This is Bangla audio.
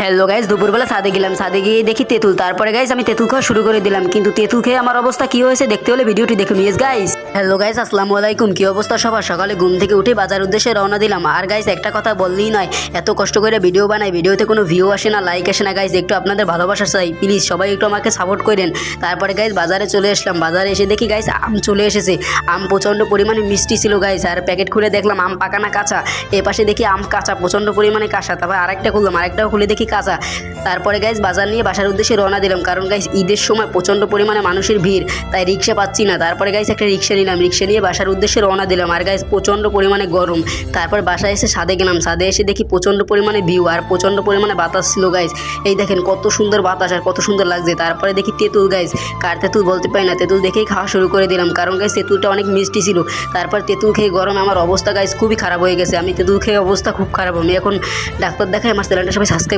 হ্যালো গাইস, দুপুরবেলা ছাদে গেলাম। ছাদে গিয়ে দেখি তেঁতুল। তারপরে গাইস আমি তেঁতুল খাওয়া শুরু করে দিলাম, কিন্তু তেঁতুল খেয়ে আমার অবস্থা কি হয়েছে দেখতে হলে ভিডিওটি দেখুন। ইয়েস গাইস, হ্যালো গাইস, আসসালামু আলাইকুম। কি অবস্থা সবার? সকালে ঘুম থেকে উঠে বাজার উদ্দেশ্যে রওনা দিলাম। আর গাইস একটা কথা বললেই নয়, এত কষ্ট করে ভিডিও বানাই, ভিডিওতে কোনো ভিউ আসে না, লাইক আসে না। গাইস একটু আপনাদের ভালোবাসা চাই, প্লিজ সবাই একটু আমাকে সাপোর্ট করেন। তারপরে গাইস বাজারে চলে আসলাম। বাজারে এসে দেখি গাইস আম চলে এসেছে। আম প্রচণ্ড পরিমাণে মিষ্টি ছিল গাইস। আর প্যাকেট খুলে দেখলাম আম পাকা না কাঁচা। এপাশে দেখি আম কাঁচা, প্রচণ্ড পরিমাণে কাঁচা। তারপর আরেকটা খুললাম, আরেকটাও খুলে দেখি কাঁচা। তারপরে গাইস বাজার নিয়ে বাসার উদ্দেশ্যে রওনা দিলাম, কারণ গাইস ঈদের সময় প্রচণ্ড পরিমাণে মানুষের ভিড়, তাই রিক্সা পাচ্ছি না। তারপরে গাইস একটা রিক্সা নিলাম, রিক্সা নিয়ে বাসার উদ্দেশ্যে রওনা দিলাম। আর গাইস প্রচণ্ড পরিমাণে গরম। তারপর বাসায় এসে ছাদে গেলাম। ছাদে এসে দেখি প্রচণ্ড পরিমাণে ভিউ আর প্রচণ্ড পরিমাণে বাতাস ছিল গাইস। এই দেখেন কত সুন্দর বাতাস আর কত সুন্দর লাগছে। তারপরে দেখি তেঁতুল গাইস, কার তেঁতুল বলতে পারি না, তেঁতুল দেখেই খাওয়া শুরু করে দিলাম, কারণ গাইস তেঁতুলটা অনেক মিষ্টি ছিল। তারপর তেঁতুল খেয়ে গরমে আমার অবস্থা গাইস খুবই খারাপ হয়ে গেছে। আমি তেঁতুল খেয়ে অবস্থা খুব খারাপ। আমি এখন ডাক্তার দেখাই। আমার চ্যানেলটা সবাই সাবস্ক্রাইব